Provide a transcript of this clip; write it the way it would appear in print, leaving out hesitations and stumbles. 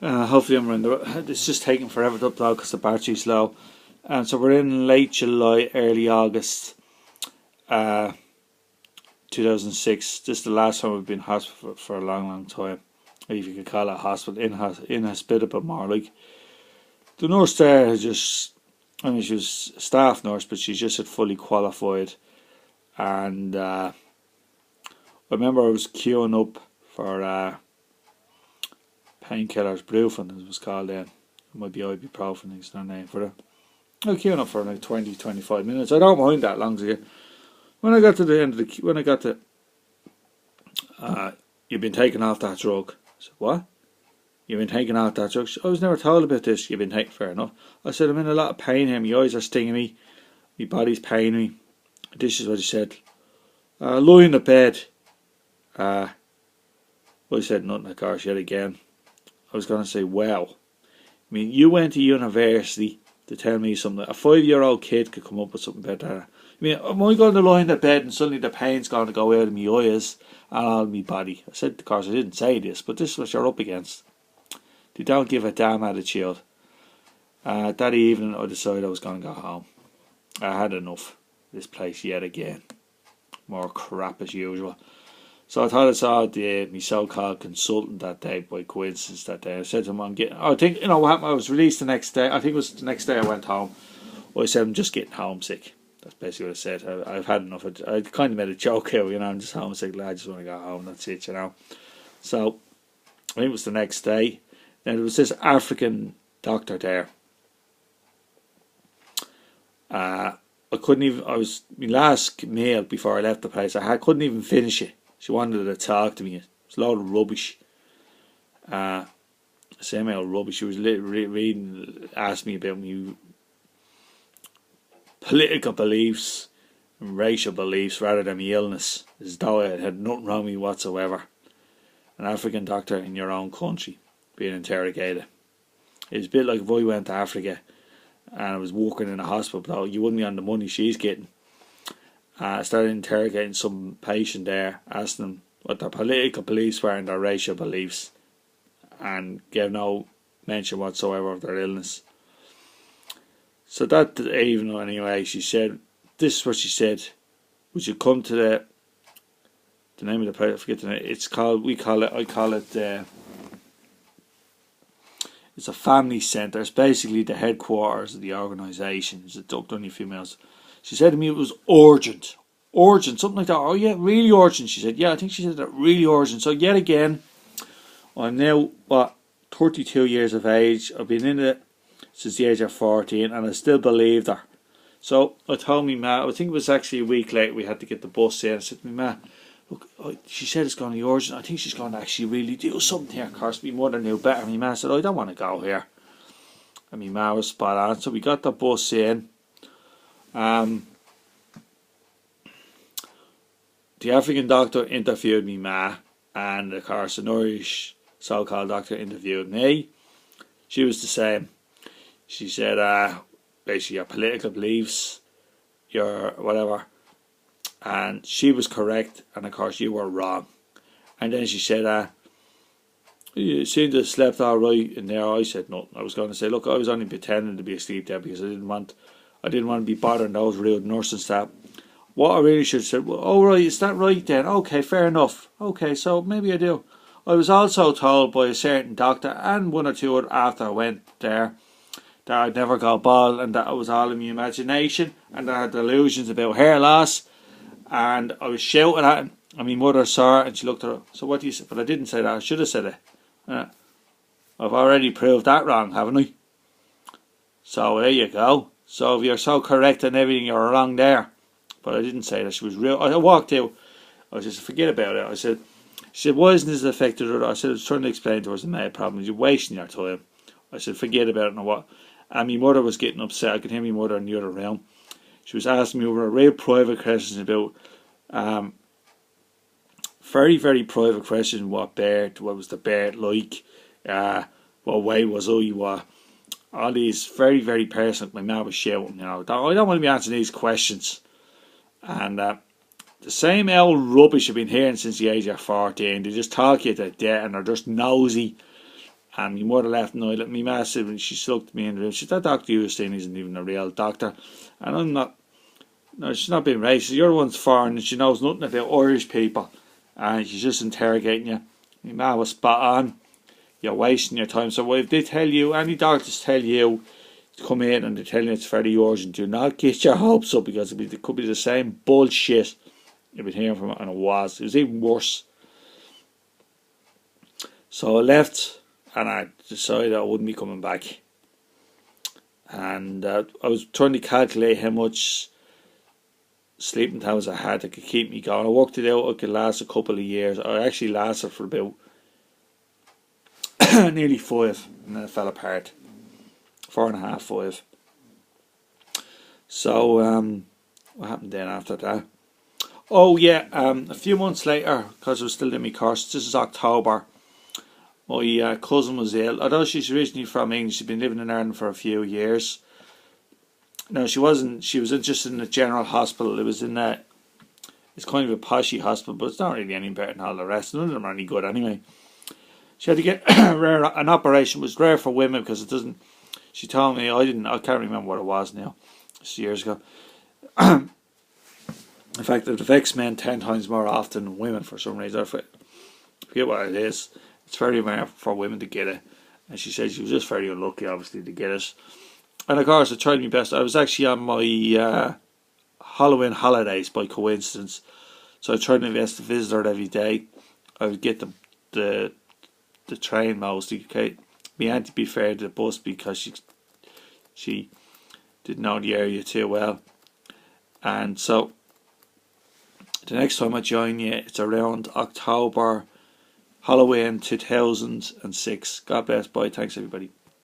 Hopefully I'm around it's just taking forever to upload because the battery's low. And so we're in late July, early August, 2006. This is the last time we've been hospital for a long, long time. If you could call it hospital, inhospitable more like. The nurse there is just, I mean, she was a staff nurse, but she just had fully qualified. And I remember I was queuing up for painkillers, Brufen as it was called then. It might be ibuprofen is their name for it. I was queuing up for like 20-25 minutes. I don't mind that long to. When I got to the end of when I got to, you've been taken off that drug. I said, what? You've been taken off that drug? I was never told about this. You've been taken, fair enough. I said, I'm in a lot of pain here. My eyes are stinging me. My body's paining me. This is what he said. Lie in the bed. I said nothing, of course, yet again. I was going to say, well, I mean, you went to university to tell me something. A 5-year-old kid could come up with something better. I mean, am I going to lie in the bed and suddenly the pain's going to go out of my eyes and all of my body? I said, of course, I didn't say this, but this is what you're up against. They don't give a damn attitude. That evening, I decided I was going to go home. I had enough of this place yet again. More crap as usual. So I thought I saw my so-called consultant that day by coincidence that day. I said to him, I think, you know what happened, I was released the next day. I think it was the next day I went home. I said, I'm just getting homesick. That's basically what I said. I've had enough. I kind of made a joke out, you know, I'm just homesick. I just want to go home, that's it, you know. So I think it was the next day. Now there was this African doctor there. I couldn't even, my last meal before I left the place, couldn't even finish it. She wanted to talk to me. It was a load of rubbish. Same old rubbish. She was reading, asked me about my political beliefs and racial beliefs rather than my illness, as though I had nothing wrong with me whatsoever. An African doctor in your own country being interrogated. It was a bit like if I went to Africa and I was working in a hospital, you wouldn't be on the money she's getting. I started interrogating some patient there, asking them what their political beliefs were and their racial beliefs, and gave no mention whatsoever of their illness. So that evening, anyway, she said, this is what she said: would you come to the name of the place? I forget the name. It's called. I call it. It's a family centre. It's basically the headquarters of the organisation. It's a Dublin females. She said to me it was urgent, something like that. Oh yeah, really urgent. She said, yeah, I think she said that, really urgent. So yet again, I'm now 32 years of age. I've been in it since the age of 14, and I still believed her. So I told me ma, I think it was actually a week later, we had to get the bus in. I said to me, ma, look, she said it's going to be urgent. I think she's going to actually really do something here. Of course, my mother knew better. My ma said, I don't want to go here. And my ma was spot on. So we got the bus in. The African doctor interviewed me ma, and of course an Irish so-called doctor interviewed me. She was the same. She said, basically your political beliefs, your whatever, and she was correct, and of course you were wrong. And then she said, you seem to have slept all right in there. I said nothing. I was going to say, look, I was only pretending to be asleep there because I didn't want to be bothering those rude nursing staff. What I really should have said, well, oh right, is that right then? Okay, fair enough. Okay, so maybe I do. I was also told by a certain doctor and one or two after I went there that I'd never go bald and that it was all in my imagination and that I had delusions about hair loss. And I was shouting at him, and my mother saw her and she looked at her. So what do you say? But I didn't say that. I should have said it. I've already proved that wrong, haven't I? So there you go. So if you're so correct and everything, you're wrong there. But I didn't say that. She was real. I walked out. I said, forget about it. She said, why isn't this affected her? I said, I was trying to explain to her it's a mad problem. You're wasting your time. I said, forget about it and what. And my mother was getting upset. I could hear my mother in the other room. She was asking me over real private questions about, very, very private questions. What was the birth like? What weight was I? All these very, very personal. My mum was shouting, you know, I don't want to be answering these questions. And the same old rubbish I've been hearing since the age of 14. They just talk you to death and they're just nosy And my mother left the night. My ma said when she looked at me in the room, she said, that doctor you were seeing isn't even a real doctor. And I'm not, no, she's not being racist. You're the one's foreign and she knows nothing about Irish people. And she's just interrogating you. My ma was spot on. You're wasting your time. So if they tell you, any doctors tell you to come in and they tell you it's very urgent, do not get your hopes up, because it could be the same bullshit you've been hearing from it, and it was even worse. So I left and I decided I wouldn't be coming back. And I was trying to calculate how much sleeping times I had that could keep me going. I worked it out, I could last a couple of years. I actually lasted for about nearly 5, and then it fell apart. 4.5, 5. So what happened then after that? Oh yeah, a few months later, because I was still in my course, this is October, my cousin was ill. Although she's originally from England, she'd been living in Ireland for a few years. No, she wasn't. She was just in a general hospital. It was in a, it's kind of a poshy hospital, but it's not really any better than all the rest. None of them are any good anyway. She had to get an operation. It was rare for women because it doesn't. She told me, I can't remember what it was now. It's years ago. In fact, it affects men 10 times more often than women for some reason. I forget what it is. It's very rare for women to get it. And she said she was just very unlucky, obviously, to get it. And of course, I tried my best. I was actually on my Halloween holidays by coincidence. So I tried my best to visit her every day. I would get the train mostly. Okay? My aunt, to be fair, to the bus, because she didn't know the area too well. And so the next time I join you, it's around October, Halloween 2006. God bless. Bye. Thanks, everybody.